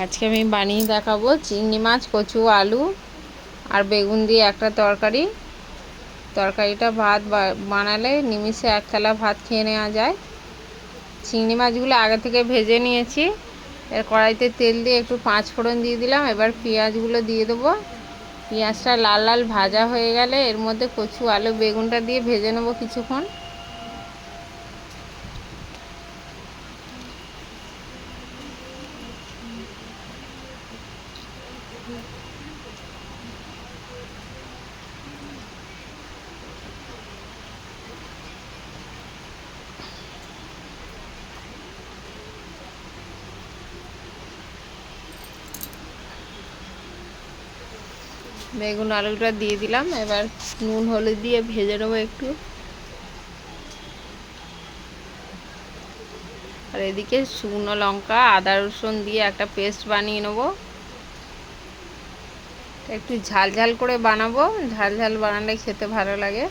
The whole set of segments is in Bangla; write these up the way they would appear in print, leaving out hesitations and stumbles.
আজকে আমি বানিয়ে দেখাবো চিংড়ি মাছ, কচু, আলু আর বেগুন দিয়ে একটা তরকারি। তরকারিটা বানালে নিমিষে এক থালা ভাত খেয়ে নেওয়া যায়। চিংড়ি মাছগুলো আগে থেকে ভেজে নিয়েছি। এর কড়াইতে তেল দিয়ে একটু 5 ফোড়ন দিয়ে দিলাম। এবার পেঁয়াজগুলো দিয়ে দেবো। পেঁয়াজটা লাল লাল ভাজা হয়ে গেলে এর মধ্যে কচু, আলু, বেগুনটা দিয়ে ভেজে নেবো কিছুক্ষণ। বেগুন আলুটা দিয়ে দিলাম। এবার নুন হলুদ দিয়ে ভেজে নেবো একটু। আর এদিকে শুকনো লঙ্কা, আদা, রসুন দিয়ে একটা পেস্ট বানিয়ে নেবো। একটু ঝাল ঝাল করে বানাবো, ঝাল ঝাল বানালে খেতে ভালো লাগে।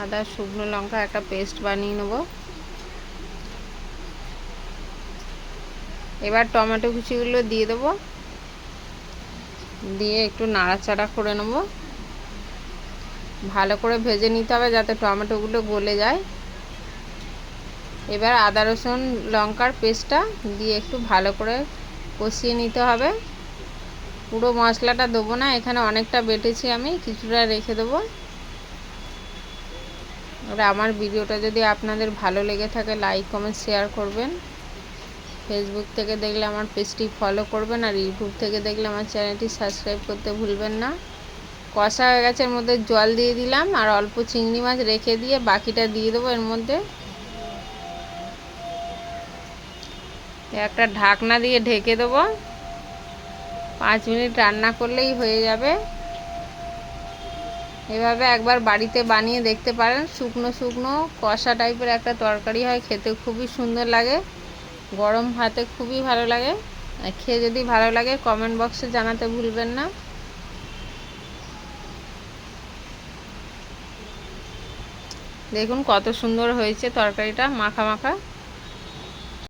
আদা, শুকনো লঙ্কা একটা পেস্ট বানিয়ে নেব। এবার টমেটো কুচিগুলো দিয়ে দেবো, দিয়ে একটু নাড়াচাড়া করে নেব। ভালো করে ভেজে নিতে হবে যাতে টমেটোগুলো গলে যায়। এবার আদা রসুন লঙ্কার পেস্টটা দিয়ে একটু ভালো করে কষিয়ে নিতে হবে। পুরো মশলাটা দেবো না, এখানে অনেকটা বেটেছি আমি, কিছুটা রেখে দেবো। আর আমার ভিডিওটা যদি আপনাদের ভালো লেগে থাকে লাইক কমেন্ট শেয়ার করবেন। ফেসবুক থেকে দেখলে আমার পেজটি ফলো করবেন, আর ইউটিউব থেকে দেখলে আমার চ্যানেলটি সাবস্ক্রাইব করতে ভুলবেন না। কষা হয়ে গেছে, এর মধ্যে জল দিয়ে দিলাম আর অল্প চিংড়ি মাছ রেখে দিয়ে বাকিটা দিয়ে দেবো এর মধ্যে। একটা ঢাকনা দিয়ে ঢেকে দেবো। 5 মিনিট রান্না করলেই হয়ে যাবে। এভাবে একবার বাড়িতে বানিয়ে দেখতে পারেন। শুকনো শুকনো কষা টাইপের একটা তরকারি হয়, খেতে খুবই সুন্দর লাগে, গরম ভাতে খুবই ভালো লাগে। আর খেয়ে যদি ভালো লাগে কমেন্ট বক্সে জানাতে ভুলবেন না। দেখুন কত সুন্দর হয়েছে তরকারিটা, মাখা মাখা।